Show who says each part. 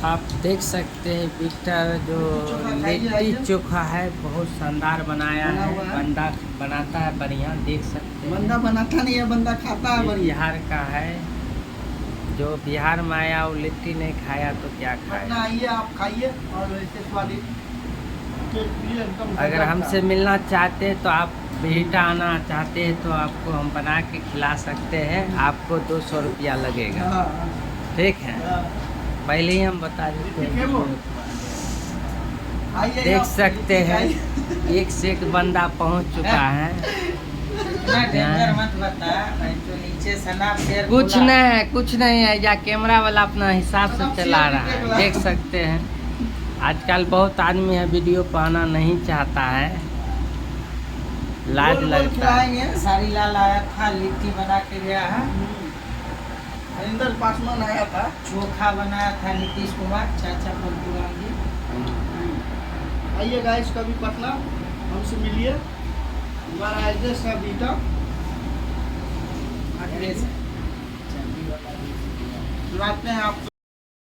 Speaker 1: आप देख सकते हैं बिटर जो लिट्टी चोखा है बहुत शानदार बनाया है। बंदा बनाता है बढ़िया, देख सकते हैं।
Speaker 2: बंदा बनाता नहीं है, बंदा खाता है बढ़िया।
Speaker 1: बिहार का है, जो बिहार में आया वो लिट्टी नहीं खाया तो क्या खाया।
Speaker 2: आइए आप खाइए और ऐसे स्वादिष्ट।
Speaker 1: अगर हमसे मिलना चाहते हैं तो आप बिहटा आना चाहते हैं तो आपको हम बना के खिला सकते हैं। आपको 200 रुपया लगेगा, ठीक है। पहले ही हम बता देते हैं। देख सकते हैं एक से एक बंदा पहुंच चुका है। कुछ नहीं है या कैमरा वाला अपना हिसाब से चला रहा है। देख सकते हैं आजकल बहुत आदमी है वीडियो पर आना नहीं चाहता है, लाज लगता है।
Speaker 2: सारी लाल आया था, लिट्टी बना के गया है। हरिंदर पासवान आया था, चोखा बनाया था नीतीश कुमार चाचा परशुराम जी। आइए गाइस कभी पटना हमसे मिलिए। हमारा एड्रेस है बीटा एड्रेस। लाते हैं आप।